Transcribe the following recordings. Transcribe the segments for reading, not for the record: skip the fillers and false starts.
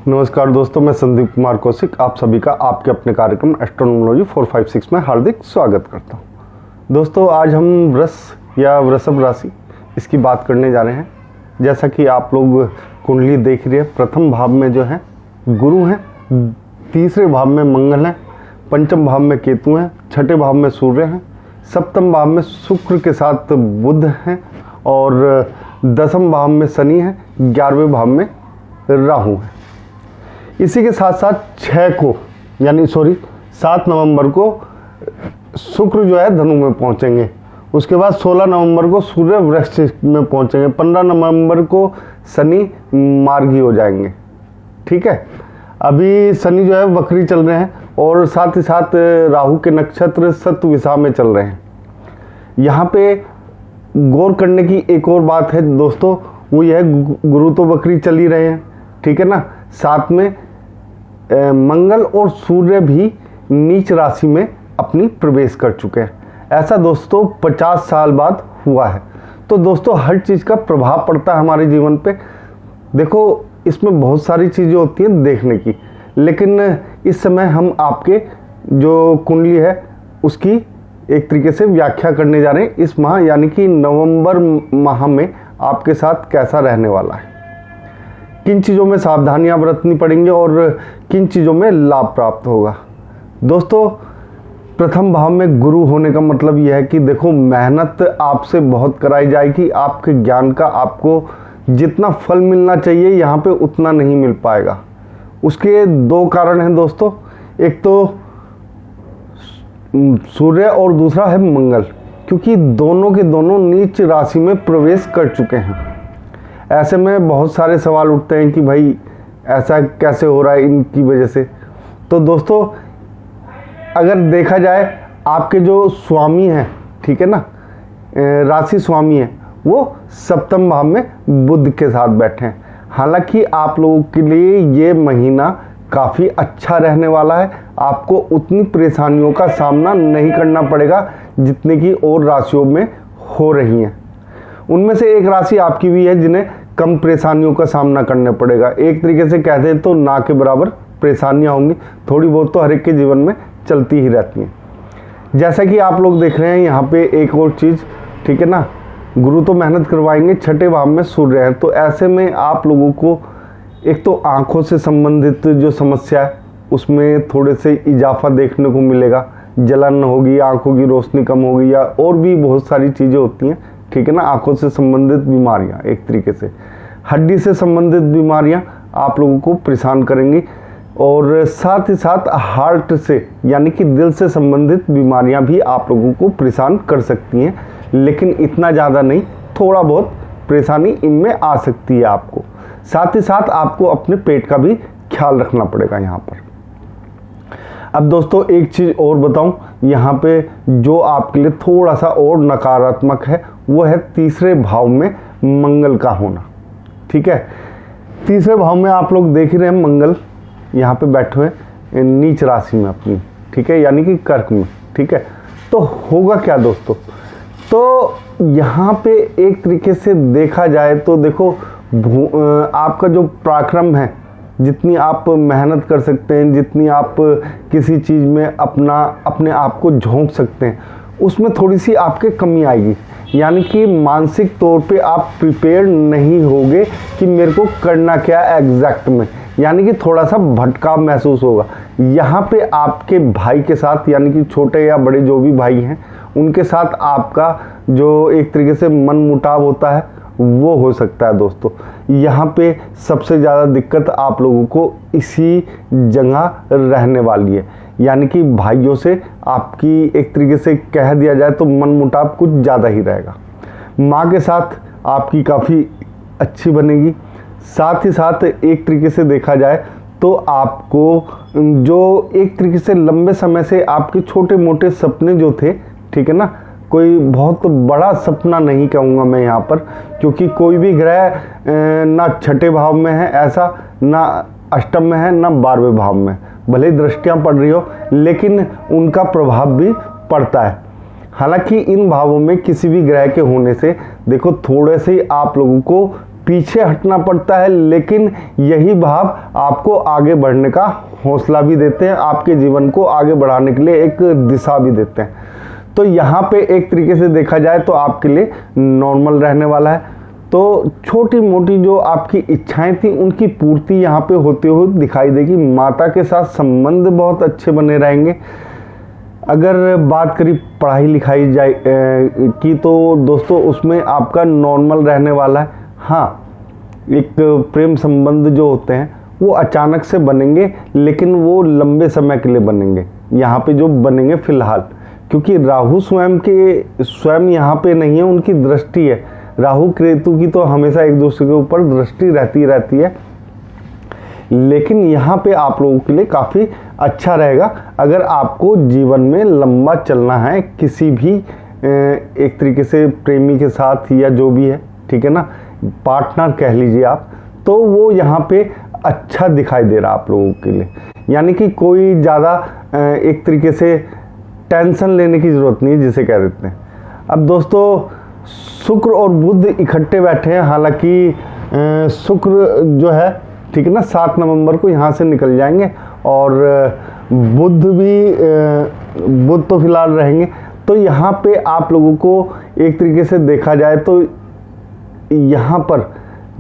नमस्कार दोस्तों, मैं संदीप कुमार कौशिक आप सभी का आपके अपने कार्यक्रम एस्ट्रोनॉमोलॉजी 456 में हार्दिक स्वागत करता हूं। दोस्तों, आज हम वृष या वृषभ राशि इसकी बात करने जा रहे हैं। जैसा कि आप लोग कुंडली देख रहे हैं, प्रथम भाव में जो है गुरु हैं, तीसरे भाव में मंगल हैं, पंचम भाव में केतु हैं, छठे भाव में सूर्य हैं, सप्तम भाव में शुक्र के साथ बुध हैं और दसम भाव में शनि है, 11वें भाव में राहु है। इसी के साथ साथ 7 नवंबर को शुक्र जो है धनु में पहुंचेंगे। उसके बाद 16 नवंबर को सूर्य वृश्चिक में पहुंचेंगे। 15 नवंबर को शनि मार्गी हो जाएंगे। ठीक है, अभी शनि जो है वक्री चल रहे हैं और साथ ही साथ राहु के नक्षत्र शतविषा में चल रहे हैं। यहाँ पे गौर करने की एक और बात है दोस्तों, वो यह गुरु तो वक्री चल ही रहे हैं, ठीक है ना। साथ में मंगल और सूर्य भी नीच राशि में अपनी प्रवेश कर चुके हैं। ऐसा दोस्तों 50 साल बाद हुआ है। तो दोस्तों हर चीज़ का प्रभाव पड़ता है हमारे जीवन पे। देखो, इसमें बहुत सारी चीज़ें होती हैं देखने की, लेकिन इस समय हम आपके जो कुंडली है उसकी एक तरीके से व्याख्या करने जा रहे हैं। इस माह यानी कि नवंबर माह में आपके साथ कैसा रहने वाला है, किन चीज़ों में सावधानियां बरतनी पड़ेंगी और किन चीज़ों में लाभ प्राप्त होगा। दोस्तों, प्रथम भाव में गुरु होने का मतलब यह है कि देखो, मेहनत आपसे बहुत कराई जाएगी। आपके ज्ञान का आपको जितना फल मिलना चाहिए यहाँ पे उतना नहीं मिल पाएगा। उसके दो कारण हैं दोस्तों, एक तो सूर्य और दूसरा है मंगल, क्योंकि दोनों के दोनों नीच राशि में प्रवेश कर चुके हैं। ऐसे में बहुत सारे सवाल उठते हैं कि भाई ऐसा कैसे हो रहा है इनकी वजह से। तो दोस्तों, अगर देखा जाए, आपके जो स्वामी हैं, ठीक है ना, राशि स्वामी हैं, वो सप्तम भाव में बुध के साथ बैठे हैं। हालांकि आप लोगों के लिए ये महीना काफ़ी अच्छा रहने वाला है। आपको उतनी परेशानियों का सामना नहीं करना पड़ेगा जितने की और राशियों में हो रही हैं। उनमें से एक राशि आपकी भी है जिन्हें कम परेशानियों का सामना करना पड़ेगा। एक तरीके से कहते हैं तो ना के बराबर परेशानियां होंगी। थोड़ी बहुत तो हर एक के जीवन में चलती ही रहती हैं। जैसा कि आप लोग देख रहे हैं यहाँ पे एक और चीज़, ठीक है ना, गुरु तो मेहनत करवाएंगे, छठे भाव में सूर्य है। तो ऐसे में आप लोगों को एक तो आँखों से संबंधित जो समस्या है उसमें थोड़े से इजाफा देखने को मिलेगा। जलन होगी, आँखों की रोशनी कम होगी, या और भी बहुत सारी चीज़ें होती हैं, ठीक है ना। आँखों से संबंधित बीमारियाँ, एक तरीके से हड्डी से संबंधित बीमारियाँ आप लोगों को परेशान करेंगी। और साथ ही साथ हार्ट से यानी कि दिल से संबंधित बीमारियाँ भी आप लोगों को परेशान कर सकती हैं, लेकिन इतना ज़्यादा नहीं, थोड़ा बहुत परेशानी इनमें आ सकती है आपको। साथ ही साथ आपको अपने पेट का भी ख्याल रखना पड़ेगा यहाँ पर। अब दोस्तों एक चीज़ और बताऊं, यहाँ पे जो आपके लिए थोड़ा सा और नकारात्मक है वो है तीसरे भाव में मंगल का होना। ठीक है, तीसरे भाव में आप लोग देख ही रहे हैं, मंगल यहाँ पे बैठे हुए नीच राशि में अपनी, ठीक है, यानी कि कर्क में। ठीक है, तो होगा क्या दोस्तों, तो यहाँ पे एक तरीके से देखा जाए तो देखो, आपका जो पराक्रम है, जितनी आप मेहनत कर सकते हैं, जितनी आप किसी चीज़ में अपने आप को झोंक सकते हैं, उसमें थोड़ी सी आपके कमी आएगी। यानी कि मानसिक तौर पे आप प्रिपेयर नहीं होगे कि मेरे को करना क्या एग्जैक्ट में, यानी कि थोड़ा सा भटकाव महसूस होगा। यहाँ पे आपके भाई के साथ, यानी कि छोटे या बड़े जो भी भाई हैं, उनके साथ आपका जो एक तरीके से मन मुटाव होता है वो हो सकता है दोस्तों। यहाँ पे सबसे ज़्यादा दिक्कत आप लोगों को इसी जगह रहने वाली है, यानी कि भाइयों से आपकी एक तरीके से कह दिया जाए तो मन मुटाव कुछ ज़्यादा ही रहेगा। माँ के साथ आपकी काफ़ी अच्छी बनेगी। साथ ही साथ एक तरीके से देखा जाए तो आपको जो एक तरीके से लंबे समय से आपके छोटे मोटे सपने जो थे, ठीक है ना, कोई बहुत बड़ा सपना नहीं कहूँगा मैं यहाँ पर, क्योंकि कोई भी ग्रह ना छठे भाव में है ऐसा, ना अष्टम में है, ना 12वें भाव में। भले दृष्टियाँ पड़ रही हो, लेकिन उनका प्रभाव भी पड़ता है। हालांकि इन भावों में किसी भी ग्रह के होने से देखो थोड़े से आप लोगों को पीछे हटना पड़ता है, लेकिन यही भाव आपको आगे बढ़ने का हौसला भी देते हैं, आपके जीवन को आगे बढ़ाने के लिए एक दिशा भी देते हैं। तो यहाँ पे एक तरीके से देखा जाए तो आपके लिए नॉर्मल रहने वाला है। तो छोटी मोटी जो आपकी इच्छाएं थी उनकी पूर्ति यहाँ पे होते हुए दिखाई देगी। माता के साथ संबंध बहुत अच्छे बने रहेंगे। अगर बात करी पढ़ाई लिखाई जाए की, तो दोस्तों उसमें आपका नॉर्मल रहने वाला है। हाँ, एक प्रेम संबंध जो होते हैं वो अचानक से बनेंगे, लेकिन वो लंबे समय के लिए बनेंगे यहाँ पे जो बनेंगे फिलहाल, क्योंकि राहु स्वयं यहाँ पे नहीं है, उनकी दृष्टि है। राहु केतु की तो हमेशा एक दूसरे के ऊपर दृष्टि रहती है, लेकिन यहाँ पे आप लोगों के लिए काफ़ी अच्छा रहेगा। अगर आपको जीवन में लंबा चलना है किसी भी एक तरीके से प्रेमी के साथ या जो भी है, ठीक है ना, पार्टनर कह लीजिए आप, तो वो यहाँ पे अच्छा दिखाई दे रहा आप लोगों के लिए। यानी कि कोई ज़्यादा एक तरीके से टेंशन लेने की ज़रूरत नहीं है, जिसे कह देते हैं। अब दोस्तों शुक्र और बुध इकट्ठे बैठे हैं। हालांकि शुक्र जो है, ठीक है ना, 7 नवंबर को यहाँ से निकल जाएंगे, और बुध तो फिलहाल रहेंगे। तो यहाँ पे आप लोगों को एक तरीके से देखा जाए तो यहाँ पर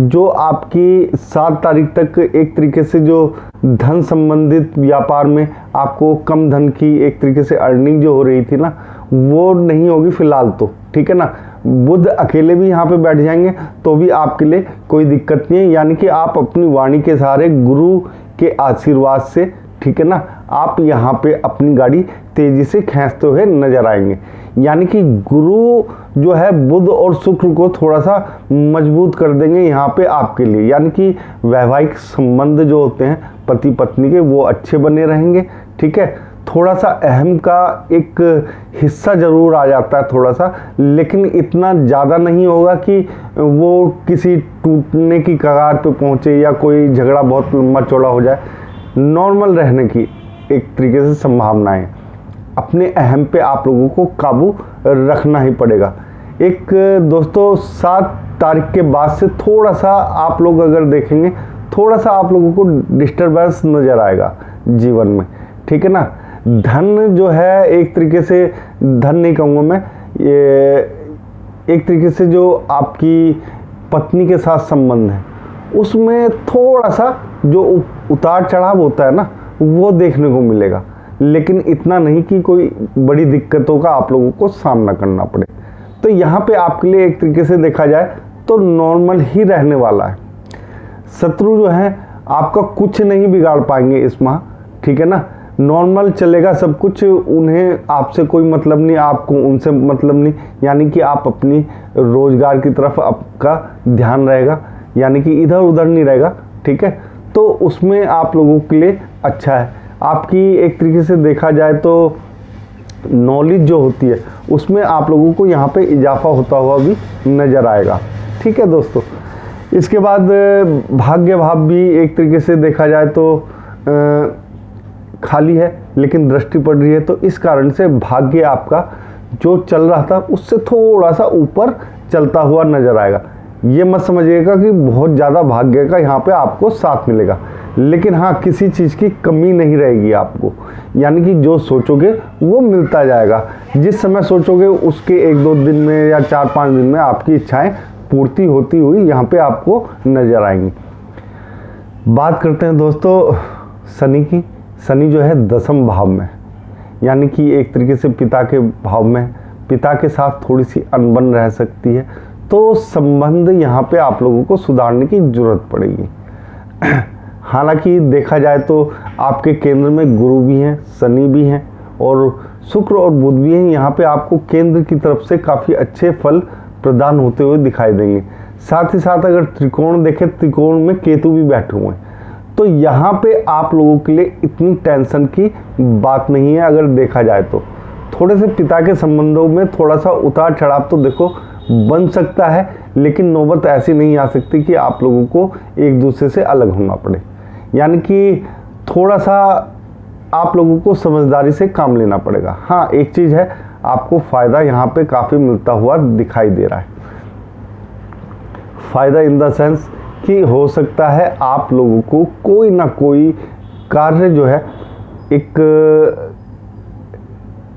जो आपकी 7 तारीख तक एक तरीके से जो धन संबंधित व्यापार में आपको कम धन की एक तरीके से अर्निंग जो हो रही थी ना, वो नहीं होगी फिलहाल तो, ठीक है ना। बुध अकेले भी यहाँ पे बैठ जाएंगे तो भी आपके लिए कोई दिक्कत नहीं है। यानी कि आप अपनी वाणी के सहारे, गुरु के आशीर्वाद से, ठीक है ना, आप यहाँ पे अपनी गाड़ी तेजी से खींचते हुए नजर आएंगे। यानी कि गुरु जो है बुध और शुक्र को थोड़ा सा मजबूत कर देंगे यहाँ पे आपके लिए। यानी कि वैवाहिक संबंध जो होते हैं पति पत्नी के, वो अच्छे बने रहेंगे, ठीक है। थोड़ा सा अहम का एक हिस्सा जरूर आ जाता है थोड़ा सा, लेकिन इतना ज़्यादा नहीं होगा कि वो किसी टूटने की कगार पे पहुँचे या कोई झगड़ा बहुत लंबा चौड़ा हो जाए। नॉर्मल रहने की एक तरीके से संभावनाएं। अपने अहम पे आप लोगों को काबू रखना ही पड़ेगा। एक दोस्तों 7 तारीख के बाद से थोड़ा सा आप लोग अगर देखेंगे, थोड़ा सा आप लोगों को डिस्टर्बेंस नज़र आएगा जीवन में, ठीक है ना। धन जो है एक तरीके से, धन नहीं कहूँगा मैं, ये एक तरीके से जो आपकी पत्नी के साथ संबंध है उसमें थोड़ा सा जो उतार चढ़ाव होता है ना, वो देखने को मिलेगा, लेकिन इतना नहीं कि कोई बड़ी दिक्कतों का आप लोगों को सामना करना पड़े। तो यहाँ पे आपके लिए एक तरीके से देखा जाए तो नॉर्मल ही रहने वाला है। शत्रु जो है आपका कुछ नहीं बिगाड़ पाएंगे इस माह, ठीक है ना। नॉर्मल चलेगा सब कुछ, उन्हें आपसे कोई मतलब नहीं, आपको उनसे मतलब नहीं। यानी कि आप अपनी रोजगार की तरफ आपका ध्यान रहेगा, यानी कि इधर उधर नहीं रहेगा, ठीक है। तो उसमें आप लोगों के लिए अच्छा है। आपकी एक तरीके से देखा जाए तो नॉलेज जो होती है उसमें आप लोगों को यहाँ पे इजाफा होता हुआ भी नज़र आएगा, ठीक है दोस्तों। इसके बाद भाग्य भाव भी एक तरीके से देखा जाए तो खाली है, लेकिन दृष्टि पड़ रही है, तो इस कारण से भाग्य आपका जो चल रहा था उससे थोड़ा सा ऊपर चलता हुआ नज़र आएगा। ये मत समझिएगा कि बहुत ज़्यादा भाग्य का यहाँ पे आपको साथ मिलेगा, लेकिन हाँ किसी चीज़ की कमी नहीं रहेगी आपको। यानी कि जो सोचोगे वो मिलता जाएगा, जिस समय सोचोगे उसके 1-2 दिन में या 4-5 दिन में आपकी इच्छाएं पूर्ति होती हुई यहाँ पे आपको नज़र आएंगी। बात करते हैं दोस्तों शनि की। शनि जो है 10वें भाव में, यानी कि एक तरीके से पिता के भाव में, पिता के साथ थोड़ी सी अनबन रह सकती है, तो संबंध यहाँ पे आप लोगों को सुधारने की ज़रूरत पड़ेगी। हालांकि देखा जाए तो आपके केंद्र में गुरु भी हैं, शनि भी हैं और शुक्र और बुध भी हैं। यहाँ पे आपको केंद्र की तरफ से काफ़ी अच्छे फल प्रदान होते हुए दिखाई देंगे। साथ ही साथ अगर त्रिकोण देखें, त्रिकोण में केतु भी बैठे हुए हैं, तो यहाँ पे आप लोगों के लिए इतनी टेंशन की बात नहीं है। अगर देखा जाए तो थोड़े से पिता के संबंधों में थोड़ा सा उतार चढ़ाव तो देखो बन सकता है, लेकिन नौबत ऐसी नहीं आ सकती कि आप लोगों को एक दूसरे से अलग होना पड़े। यानी कि थोड़ा सा आप लोगों को समझदारी से काम लेना पड़ेगा। हाँ एक चीज़ है, आपको फ़ायदा यहाँ पे काफ़ी मिलता हुआ दिखाई दे रहा है। फ़ायदा इन द सेंस कि हो सकता है आप लोगों को कोई ना कोई कार्य जो है एक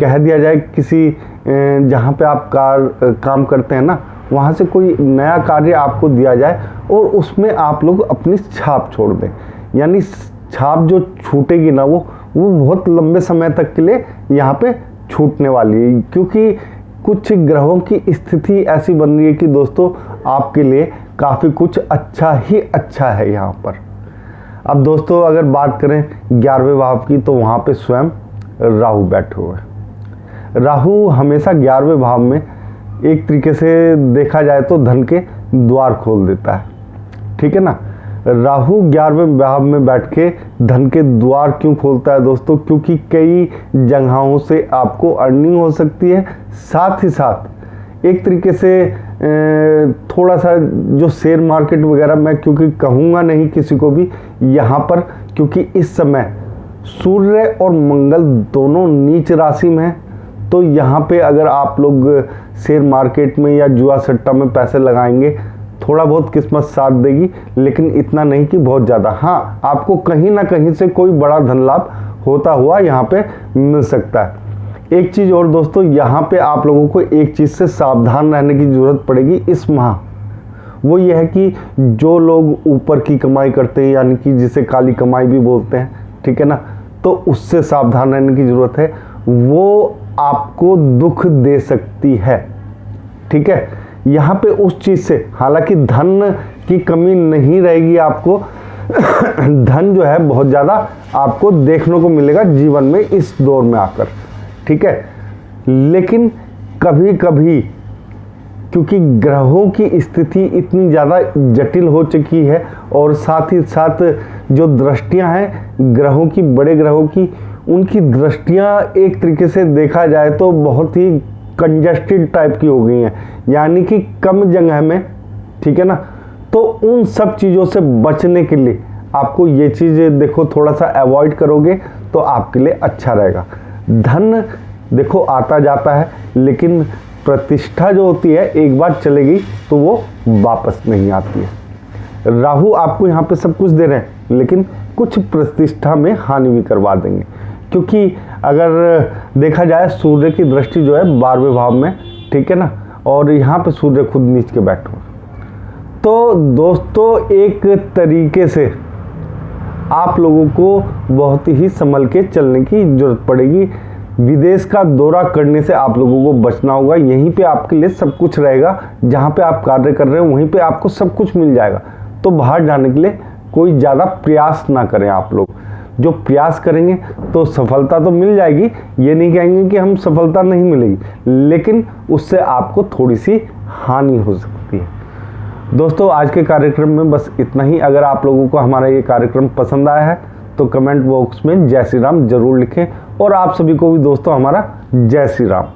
कह दिया जाए किसी जहाँ पे आप काम करते हैं ना, वहाँ से कोई नया कार्य आपको दिया जाए और उसमें आप लोग अपनी छाप छोड़ दें। यानी छाप जो छूटेगी ना वो बहुत लंबे समय तक के लिए यहाँ पे छूटने वाली है, क्योंकि कुछ ग्रहों की स्थिति ऐसी बन रही है कि दोस्तों आपके लिए काफ़ी कुछ अच्छा ही अच्छा है यहाँ पर। अब दोस्तों अगर बात करें 11वें भाव की, तो वहाँ पे स्वयं राहु बैठे हुए हैं। राहु हमेशा 11वें भाव में एक तरीके से देखा जाए तो धन के द्वार खोल देता है, ठीक है ना। राहु 11वें भाव में बैठ के धन के द्वार क्यों खोलता है दोस्तों? क्योंकि कई जगहों से आपको अर्निंग हो सकती है, साथ ही साथ एक तरीके से थोड़ा सा जो शेयर मार्केट वगैरह मैं क्योंकि कहूँगा नहीं किसी को भी यहाँ पर, क्योंकि इस समय सूर्य और मंगल दोनों नीच राशि में हैं। तो यहाँ पे अगर आप लोग शेयर मार्केट में या जुआ सट्टा में पैसे लगाएंगे, थोड़ा बहुत किस्मत साथ देगी, लेकिन इतना नहीं कि बहुत ज़्यादा। हाँ, आपको कहीं ना कहीं से कोई बड़ा धन लाभ होता हुआ यहाँ पे मिल सकता है। एक चीज़ और दोस्तों, यहाँ पे आप लोगों को एक चीज़ से सावधान रहने की ज़रूरत पड़ेगी इस माह। वो ये है कि जो लोग ऊपर की कमाई करते हैं, यानी कि जिसे काली कमाई भी बोलते हैं, ठीक है ना, तो उससे सावधान रहने की ज़रूरत है। वो आपको दुख दे सकती है, ठीक है। यहाँ पे उस चीज़ से हालांकि धन की कमी नहीं रहेगी आपको धन जो है बहुत ज़्यादा आपको देखने को मिलेगा जीवन में इस दौर में आकर, ठीक है। लेकिन कभी कभी क्योंकि ग्रहों की स्थिति इतनी ज़्यादा जटिल हो चुकी है और साथ ही साथ जो दृष्टियां हैं ग्रहों की, बड़े ग्रहों की, उनकी दृष्टियां एक तरीके से देखा जाए तो बहुत ही कंजस्टेड टाइप की हो गई हैं, यानी कि कम जगह में, ठीक है ना। तो उन सब चीज़ों से बचने के लिए आपको ये चीज़ देखो थोड़ा सा अवॉइड करोगे तो आपके लिए अच्छा रहेगा। धन देखो आता जाता है, लेकिन प्रतिष्ठा जो होती है एक बार चलेगी तो वो वापस नहीं आती है। राहु आपको यहाँ पे सब कुछ दे रहे हैं, लेकिन कुछ प्रतिष्ठा में हानि भी करवा देंगे, क्योंकि अगर देखा जाए सूर्य की दृष्टि जो है 12वें भाव में, ठीक है ना, और यहाँ पे सूर्य खुद नीच के बैठे हुए। तो दोस्तों एक तरीके से आप लोगों को बहुत ही संभल के चलने की जरूरत पड़ेगी। विदेश का दौरा करने से आप लोगों को बचना होगा। यहीं पे आपके लिए सब कुछ रहेगा, जहाँ पे आप कार्य कर रहे हैं वहीं पे आपको सब कुछ मिल जाएगा। तो बाहर जाने के लिए कोई ज़्यादा प्रयास ना करें आप लोग। जो प्रयास करेंगे तो सफलता तो मिल जाएगी, ये नहीं कहेंगे कि हम सफलता नहीं मिलेगी, लेकिन उससे आपको थोड़ी सी हानि हो सकती है। दोस्तों आज के कार्यक्रम में बस इतना ही। अगर आप लोगों को हमारा ये कार्यक्रम पसंद आया है तो कमेंट बॉक्स में जय श्री राम जरूर लिखें, और आप सभी को भी दोस्तों हमारा जय श्री राम।